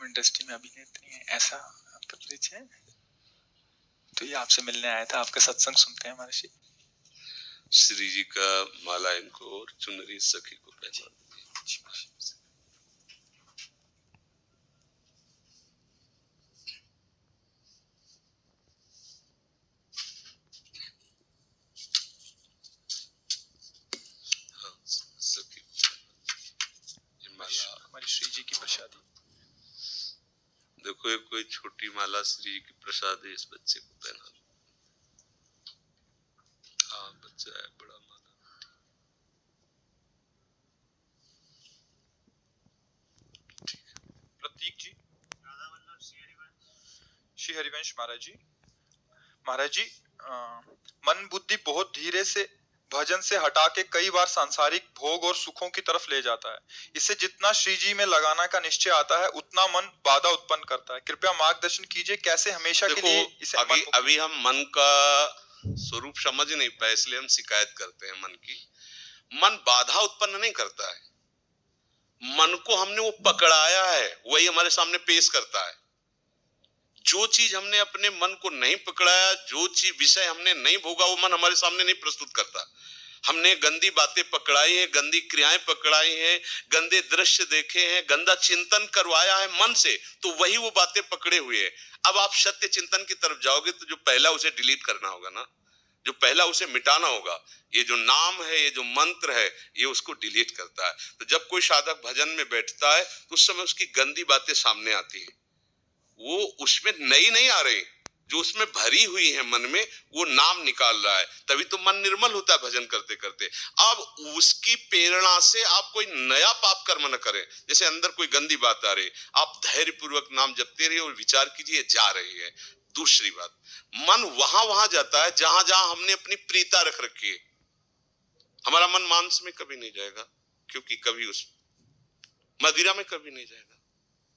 Film industry में अभिनेत्री हैं, ऐसा आपका परिचय है? तो ये आपसे मिलने आया था, आपका सत्संग सुनते हैं हमारे श्री जी का माला इनको और चुनरी सखी को पहना दीजिए। हमारी श्री जी की प्रसादी। देखो, एक कोई छोटी माला श्री जी की प्रसाद है, इस बच्चे को पहना दो। हाँ, बच्चा है, बड़ा माला। ठीक है। प्रतीक जी। श्री हरिवंश महाराज जी। महाराज जी, मन बुद्धि बहुत धीरे से भजन से हटा के कई बार सांसारिक भोग और सुखों की तरफ ले जाता है। इससे जितना श्री जी में लगाना का निश्चय आता है, उतना मन बाधा उत्पन्न करता है। कृपया मार्गदर्शन कीजिए, कैसे हमेशा के लिए इसे अभी हम मन का स्वरूप समझ नहीं पाए, इसलिए हम शिकायत करते हैं मन की। मन बाधा उत्पन्न नहीं करता है, मन को हमने वो पकड़ाया है, वही हमारे सामने पेश करता है। जो चीज हमने अपने मन को नहीं पकड़ाया, जो चीज विषय हमने नहीं भोगा, वो मन हमारे सामने नहीं प्रस्तुत करता। हमने गंदी बातें पकड़ाई है, गंदी क्रियाएं पकड़ाई हैं, गंदे दृश्य देखे हैं, गंदा चिंतन करवाया है मन से, तो वही वो बातें पकड़े हुए हैं। अब आप सत्य चिंतन की तरफ जाओगे तो जो पहला उसे डिलीट करना होगा ना, जो पहला उसे मिटाना होगा। ये जो नाम है, ये जो मंत्र है, ये उसको डिलीट करता है। तो जब कोई साधक भजन में बैठता है तो उस समय उसकी गंदी बातें सामने आती है, वो उसमें नई नहीं आ रही, जो उसमें भरी हुई है मन में, वो नाम निकाल रहा है। तभी तो मन निर्मल होता है भजन करते करते। अब उसकी प्रेरणा से आप कोई नया पाप कर्म न करें। जैसे अंदर कोई गंदी बात आ रही, आप धैर्य पूर्वक नाम जपते रहिए और विचार कीजिए जा रही है। दूसरी बात, मन वहां वहां जाता है जहां जहां हमने अपनी प्रीता रख रखी है। हमारा मन मांस में कभी नहीं जाएगा, क्योंकि कभी उस मदिरा में कभी नहीं जाएगा,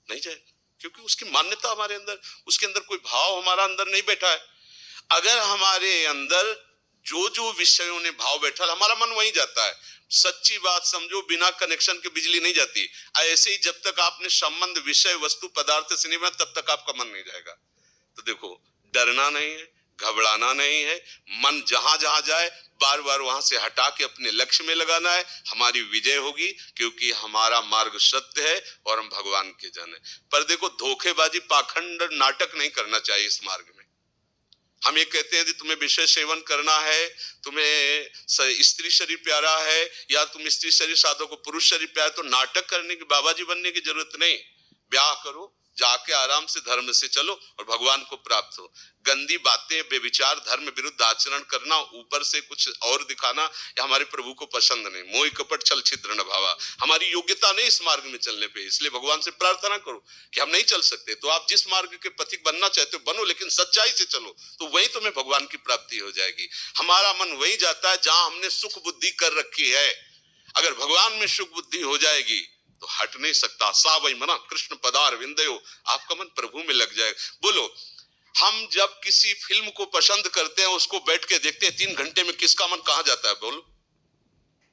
नहीं जाएगा, क्योंकि उसकी मान्यता हमारे अंदर, उसके अंदर कोई भाव हमारा अंदर नहीं बैठा है। अगर हमारे अंदर जो जो विषयों ने भाव बैठा, हमारा मन वहीं जाता है। सच्ची बात समझो, बिना कनेक्शन के बिजली नहीं जाती। ऐसे ही जब तक आपने संबंध विषय वस्तु पदार्थ से नहीं बना, तब तक आपका मन नहीं जाएगा। तो देखो, डरना नहीं है, घबराना नहीं है, मन जहां जहां जाए बार बार वहां से हटा के अपने लक्ष्य में लगाना है। हमारी विजय होगी, क्योंकि हमारा मार्ग सत्य है और हम भगवान के जन है। पर देखो, धोखेबाजी पाखंड नाटक नहीं करना चाहिए इस मार्ग में। हम ये कहते हैं कि तुम्हें विषय सेवन करना है, तुम्हें स्त्री शरीर प्यारा है, या तुम स्त्री शरीर साधो को पुरुष शरीर प्यारा, तो नाटक करने की, बाबा जी बनने की जरूरत नहीं। ब्याह करो, जाके आराम से धर्म से चलो और भगवान को प्राप्त हो। गंदी बातें, बेविचार, धर्म विरुद्ध आचरण करना, ऊपर से कुछ और दिखाना, या हमारे प्रभु को पसंद नहीं। मोह कपट छल छिद्र न भावा, हमारी योग्यता नहीं इस मार्ग में चलने पे। इसलिए भगवान से प्रार्थना करो कि हम नहीं चल सकते, तो आप जिस मार्ग के पथिक बनना चाहते हो बनो, लेकिन सच्चाई से चलो, तो वही तुम्हें भगवान की प्राप्ति हो जाएगी। हमारा मन वही जाता है जहां हमने सुख बुद्धि कर रखी है। अगर भगवान में सुख बुद्धि हो जाएगी तो हट नहीं सकता। सा वही मना कृष्ण पदार विंदयो, आपका मन प्रभु में लग जाएगा। बोलो, हम जब किसी फिल्म को पसंद करते हैं, उसको बैठ के देखते हैं, 3 घंटे में किसका मन कहां जाता है? बोलो,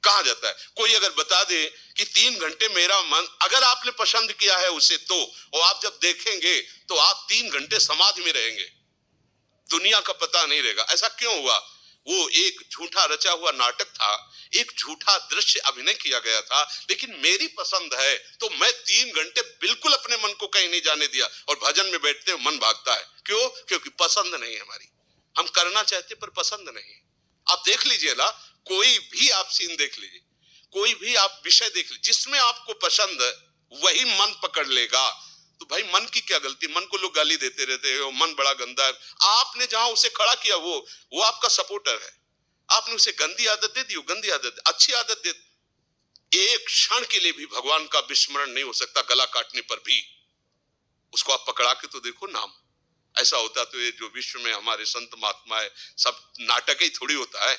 कहां जाता है? कोई अगर बता दे कि 3 घंटे मेरा मन, अगर आपने पसंद किया है उसे, तो और आप जब देखेंगे तो आप 3 घंटे समाधि में रहेंगे, दुनिया का पता नहीं रहेगा। ऐसा क्यों हुआ? वो एक झूठा रचा हुआ नाटक था, एक झूठा दृश्य अभिनय किया गया था, लेकिन मेरी पसंद है तो मैं 3 घंटे बिल्कुल अपने मन को कहीं नहीं जाने दिया, और भजन में बैठते हैं मन भागता है। क्यों? क्योंकि पसंद नहीं है हमारी। हम करना चाहते पर पसंद नहीं। आप देख लीजिए ना, कोई भी आप सीन देख लीजिए, कोई भी आप विषय देख लीजिए, जिसमें आपको पसंद है वही मन पकड़ लेगा। तो भाई मन की क्या गलती? मन को लोग गाली देते रहते हैं, मन बड़ा गंदा है। आपने जहां उसे खड़ा किया, वो आपका सपोर्टर है। आपने उसे गंदी आदत दे दी, गंदी आदत, अच्छी आदत दे, एक क्षण के लिए भी भगवान का विस्मरण नहीं हो सकता। गला काटने पर भी उसको आप पकड़ा के तो देखो नाम। ऐसा होता तो ये जो विश्व में हमारे संत महात्मा है, सब नाटक ही थोड़ी होता है।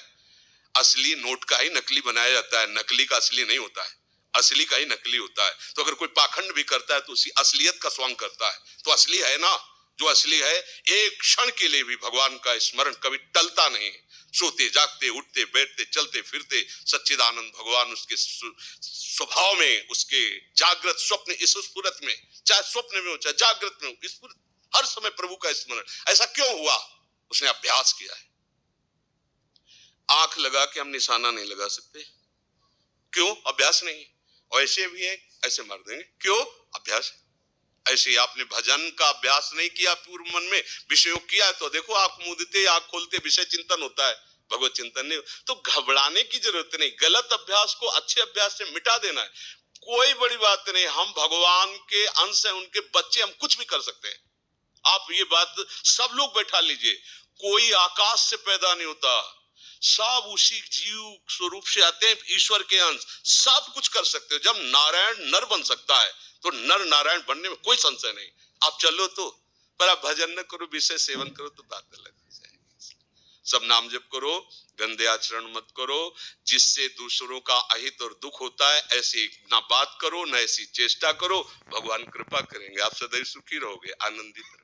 असली नोट का ही नकली बनाया जाता है, नकली का असली नहीं होता है, असली का ही नकली होता है। तो अगर कोई पाखंड भी करता है तो उसी असलियत का स्वांग करता है, तो असली है ना। जो असली है, एक क्षण के लिए भी भगवान का स्मरण कभी टलता नहीं। सोते जागते उठते बैठते चलते फिरते सच्चिदानंद भगवान उसके स्वभाव में, उसके जागृत स्वप्न इस स्फुरत में, चाहे स्वप्न में हो चाहे जागृत में हो, स्फुरत हर समय प्रभु का स्मरण। ऐसा क्यों हुआ? उसने अभ्यास किया है। आंख लगा के हम निशाना नहीं लगा सकते, क्यों? अभ्यास नहीं। और ऐसे भी है, ऐसे मार देंगे, क्यों? अभ्यास। ऐसे ही आपने भजन का अभ्यास नहीं किया, पूर्व मन में विषयों किया, तो देखो आंख मूंदते आंख खोलते विषय चिंतन होता है, भगवत चिंतन नहीं। तो घबराने की जरूरत नहीं, गलत अभ्यास को अच्छे अभ्यास से मिटा देना है, कोई बड़ी बात नहीं। हम भगवान के अंश हैं, उनके बच्चे, हम कुछ भी कर सकते हैं। आप ये बात सब लोग बैठा लीजिए, कोई आकाश से पैदा नहीं होता, सब उसी जीव स्वरूप से आते हैं, ईश्वर के अंश, सब कुछ कर सकते हो। जब नारायण नर बन सकता है तो नर नारायण बनने में कोई संशय नहीं। आप चलो तो, पर आप भजन न करो, विषय सेवन करो तो बात अलग हो जाएगी। सब नाम जप करो, गंदे आचरण मत करो, जिससे दूसरों का अहित और दुख होता है ऐसी ना बात करो, न ऐसी चेष्टा करो। भगवान कृपा करेंगे, आप सदैव सुखी रहोगे, आनंदित रहोगे।